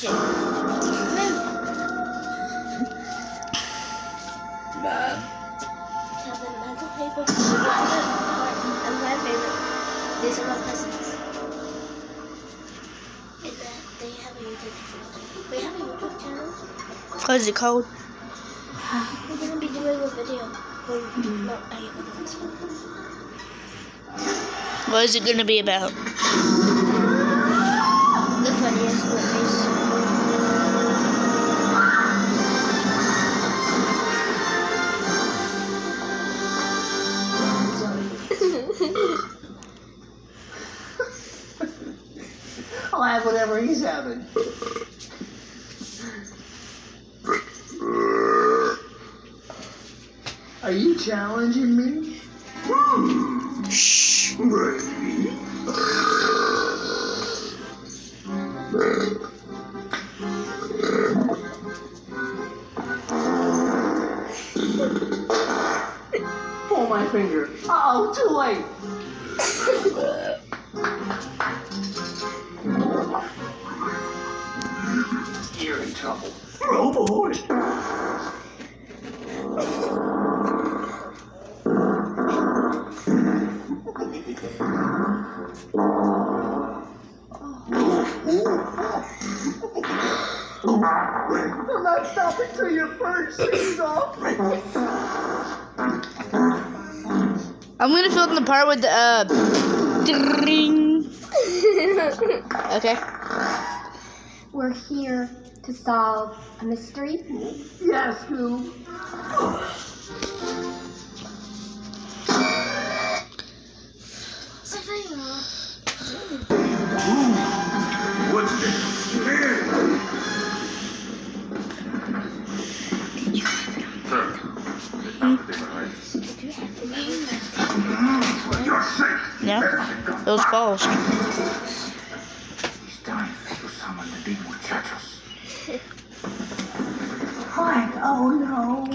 touch it. Move. Tell them my favorite. And my favorite. These are my cousins. And they have a YouTube channel. We have a YouTube channel. What is it called? We're gonna be doing a video. No, What is it gonna be about? the funniest movies. I'll have whatever he's having. Are you challenging me? Shh. Pull my finger. Uh-oh, too late. You're in trouble. Oh, boy. I'm not stopping till your bird sings off. I'm gonna fill in the part with the ding. Okay. We're here to solve a mystery. Yes, Scoob. What's this? You're sick. Yeah. Those balls. It's time to summon the big muchachos. Frank, oh no.